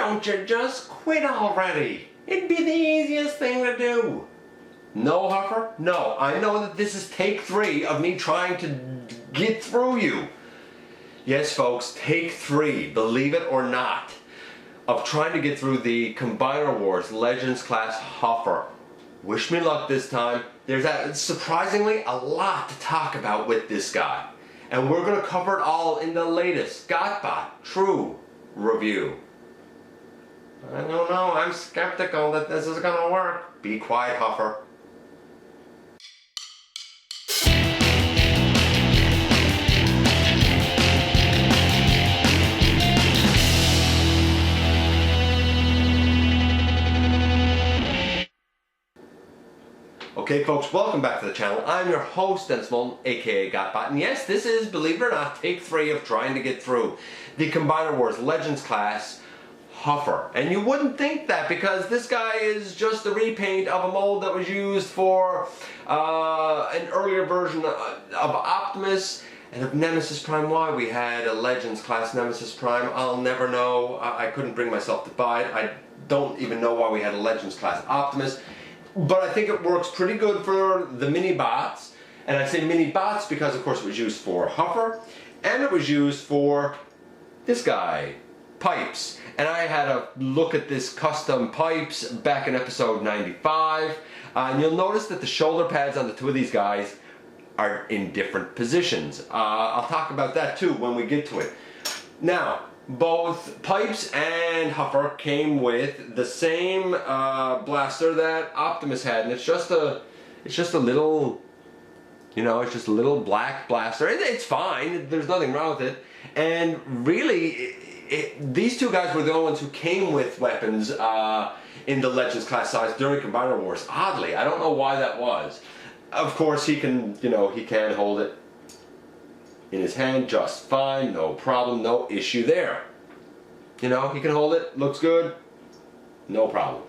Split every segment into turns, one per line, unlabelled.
don't you just quit already? It'd be the easiest thing to do. No, Huffer? No, I know that this is take 3 of me trying to get through you. Yes, folks, take 3, believe it or not, of trying to get through the Combiner Wars Legends class Huffer. Wish me luck this time. There's surprisingly a lot to talk about with this guy. And we're going to cover it all in the latest GotBot True review. I don't know, I'm skeptical that this is going to work. Be quiet, Huffer. Okay folks, welcome back to the channel. I'm your host, Dennis Moulton, aka GotBot, and yes, this is, believe it or not, take 3 of trying to get through the Combiner Wars Legends class Huffer. And you wouldn't think that because this guy is just a repaint of a mold that was used for an earlier version of Optimus and of Nemesis Prime. Why we had a Legends class Nemesis Prime, I'll never know. I couldn't bring myself to buy it. I don't even know why we had a Legends class Optimus. But I think it works pretty good for the mini bots. And I say mini bots because of course it was used for Huffer and it was used for this guy, Pipes. And I had a look at this custom Pipes back in episode 95. And you'll notice that the shoulder pads on the 2 of these guys are in different positions. I'll talk about that too when we get to it. Now, both Pipes and Huffer came with the same blaster that Optimus had, and it's just a little, you know, it's just a little black blaster. It's fine. There's nothing wrong with it. And really, these 2 guys were the only ones who came with weapons in the Legends class size during Combiner Wars. Oddly, I don't know why that was. Of course, he can, you know, he can hold it in his hand just fine, no problem, no issue there. You know, he can hold it, looks good, no problem.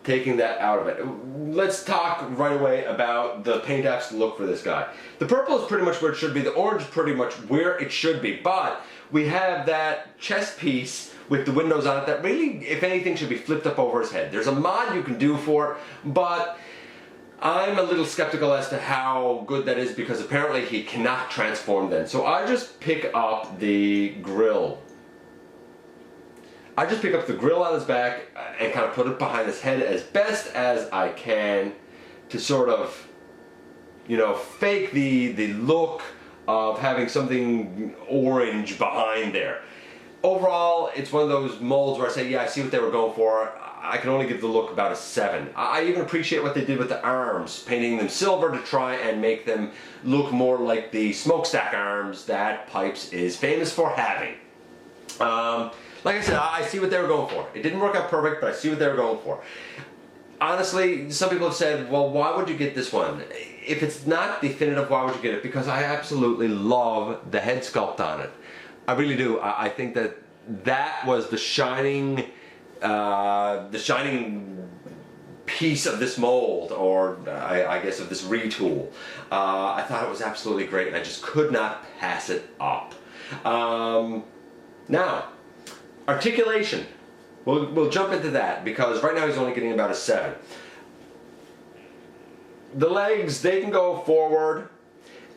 Taking that out of it. Let's talk right away about the paint apps look for this guy. The purple is pretty much where it should be, the orange is pretty much where it should be, but we have that chest piece with the windows on it that really, if anything, should be flipped up over his head. There's a mod you can do for it, but I'm a little skeptical as to how good that is because apparently he cannot transform then. So I just pick up the grill. I just pick up the grill on his back and kind of put it behind his head as best as I can to sort of, you know, fake the look of having something orange behind there. Overall, it's one of those molds where I say, yeah, I see what they were going for. I can only give the look about a 7. I even appreciate what they did with the arms, painting them silver to try and make them look more like the smokestack arms that Pipes is famous for having. Like I said, I see what they were going for. It didn't work out perfect, but I see what they were going for. Honestly, some people have said, well, why would you get this one? If it's not definitive, why would you get it? Because I absolutely love the head sculpt on it. I really do. I think that that was the shining piece of this mold, or I guess of this retool. I thought it was absolutely great, and I just could not pass it up. Now, articulation. We'll jump into that because right now he's only getting about a 7. The legs, they can go forward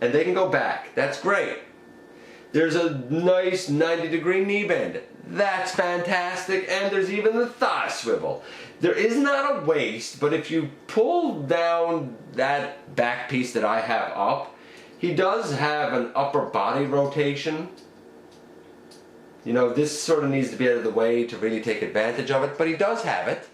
and they can go back. That's great. There's a nice 90-degree knee bend. That's fantastic, and there's even the thigh swivel. There is not a waist, but if you pull down that back piece that I have up, he does have an upper body rotation. You know, this sort of needs to be out of the way to really take advantage of it, but he does have it.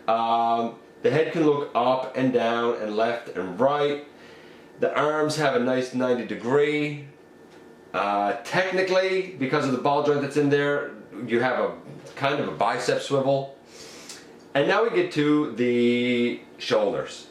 The head can look up and down and left and right. The arms have a nice 90-degree. Technically, because of the ball joint that's in there, you have a kind of a bicep swivel. And now we get to the shoulders.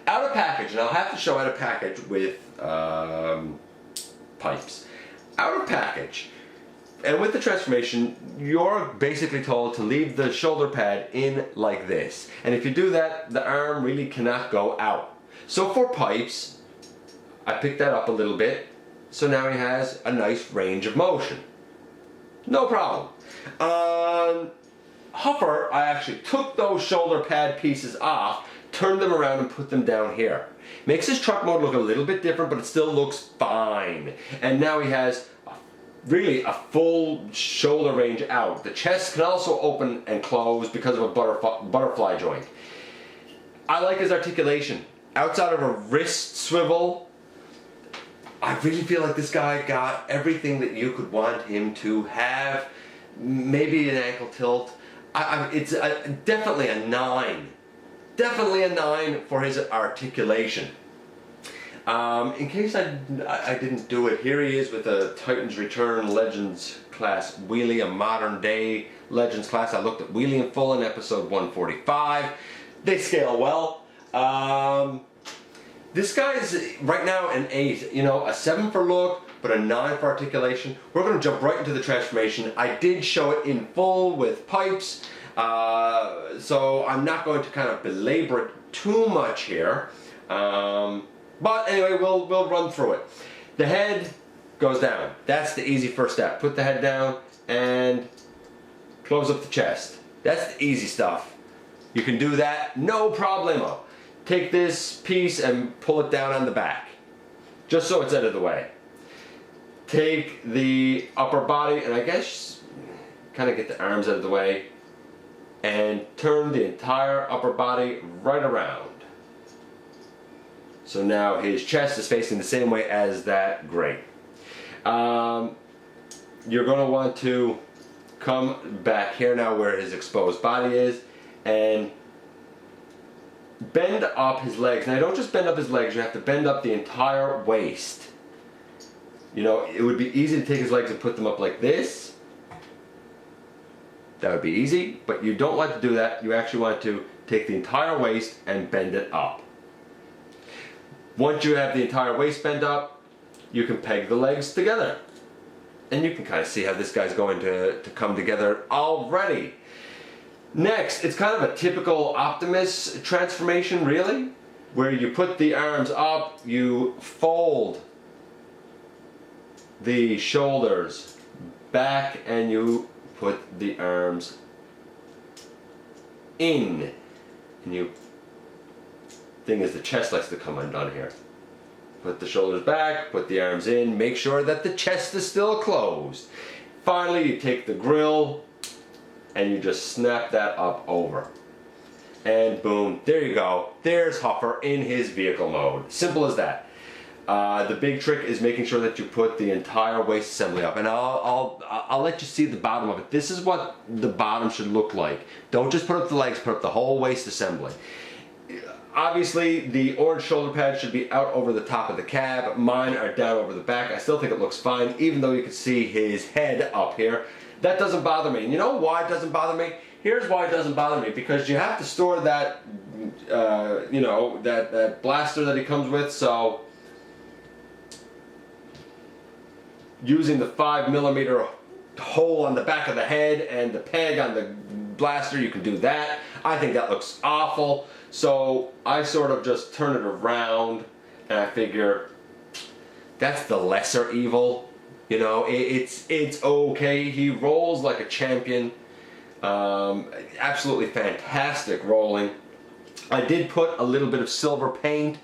Out of package, and I'll have to show out of package with Pipes. Out of package, and with the transformation, you're basically told to leave the shoulder pad in like this. And if you do that, the arm really cannot go out. So for Pipes, I picked that up a little bit. So now he has a nice range of motion. No problem. Huffer, I actually took those shoulder pad pieces off, turned them around and put them down here. Makes his truck mode look a little bit different, but it still looks fine. And now he has really a full shoulder range out. The chest can also open and close because of a butterfly joint. I like his articulation. Outside of a wrist swivel, I really feel like this guy got everything that you could want him to have. Maybe an ankle tilt. It's definitely a 9. Definitely a 9 for his articulation. In case I didn't do it, here he is with a Titans Return Legends class wheelie, a modern day Legends class. I looked at wheelie in full in episode 145. They scale well. This guy is right now an 8, you know, a 7 for look, but a 9 for articulation. We're going to jump right into the transformation. I did show it in full with pipes, so I'm not going to kind of belabor it too much here. But anyway, we'll run through it. The head goes down. That's the easy first step. Put the head down and close up the chest. That's the easy stuff. You can do that, no problemo. Take this piece and pull it down on the back, just so it's out of the way. Take the upper body, and I guess kind of get the arms out of the way, and turn the entire upper body right around. So now his chest is facing the same way as that. Great. You're going to want to come back here now where his exposed body is, and bend up his legs. Now don't just bend up his legs, you have to bend up the entire waist. You know, it would be easy to take his legs and put them up like this. That would be easy, but you don't want to do that. You actually want to take the entire waist and bend it up. Once you have the entire waist bent up, you can peg the legs together. And you can kind of see how this guy's going to come together already. Next, it's kind of a typical Optimus transformation, really, where you put the arms up, you fold the shoulders back, and you put the arms in. And you, thing is, the chest likes to come undone here. Put the shoulders back, put the arms in, make sure that the chest is still closed. Finally, you take the grill and you just snap that up over. And boom, there you go. There's Huffer in his vehicle mode. Simple as that. The big trick is making sure that you put the entire waist assembly up. And I'll let you see the bottom of it. This is what the bottom should look like. Don't just put up the legs, put up the whole waist assembly. Obviously, the orange shoulder pads should be out over the top of the cab. Mine are down over the back. I still think it looks fine, even though you can see his head up here. That doesn't bother me. And you know why it doesn't bother me? Here's why it doesn't bother me. Because you have to store that, you know, that blaster that he comes with. So, using the 5mm hole on the back of the head and the peg on the blaster, you can do that. I think that looks awful. So I sort of just turn it around and I figure that's the lesser evil. You know, it's okay. He rolls like a champion. Absolutely fantastic rolling. I did put a little bit of silver paint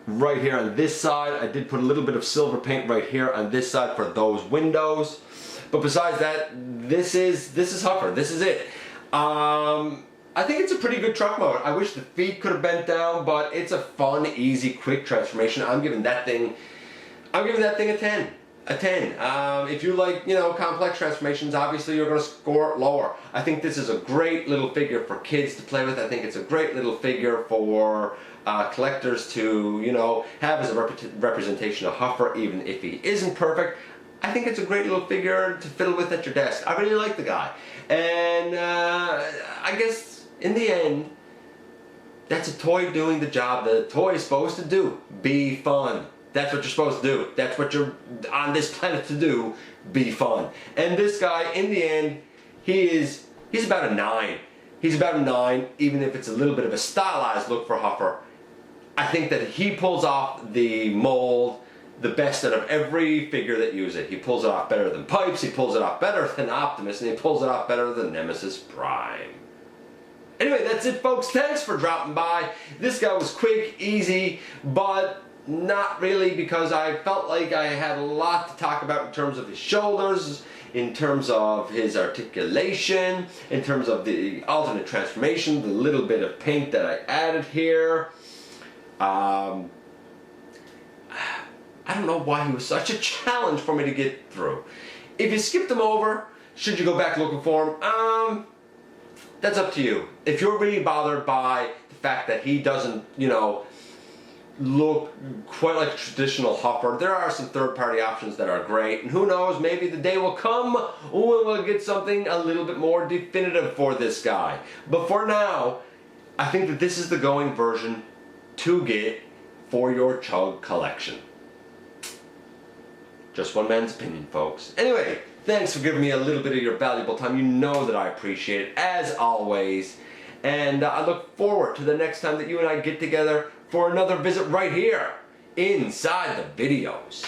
right here on this side. I did put a little bit of silver paint right here on this side for those windows. But besides that, this is Huffer. This is it. I think it's a pretty good truck mode. I wish the feet could have bent down, but it's a fun, easy, quick transformation. I'm giving that thing a 10. A 10. If you like, you know, complex transformations, obviously you're going to score it lower. I think this is a great little figure for kids to play with. I think it's a great little figure for collectors to, you know, have as a representation of Huffer, even if he isn't perfect. I think it's a great little figure to fiddle with at your desk. I really like the guy. And I guess in the end, that's a toy doing the job that a toy is supposed to do. Be fun. That's what you're supposed to do. That's what you're on this planet to do. Be fun. And this guy, in the end, he's about a 9. He's about a 9, even if it's a little bit of a stylized look for Huffer. I think that he pulls off the mold the best out of every figure that uses it. He pulls it off better than Pipes, he pulls it off better than Optimus, and he pulls it off better than Nemesis Prime. Anyway, that's it, folks. Thanks for dropping by. This guy was quick, easy, but not really, because I felt like I had a lot to talk about in terms of his shoulders, in terms of his articulation, in terms of the alternate transformation, the little bit of paint that I added here. I don't know why he was such a challenge for me to get through. If you skipped him over, should you go back looking for him? That's up to you. If you're really bothered by the fact that he doesn't, you know, look quite like a traditional Huffer, there are some third-party options that are great, and who knows, maybe the day will come when we'll get something a little bit more definitive for this guy. But for now, I think that this is the going version to get for your Chug collection. Just one man's opinion, folks. Anyway, thanks for giving me a little bit of your valuable time. You know that I appreciate it, as always. And I look forward to the next time that you and I get together for another visit right here inside the videos.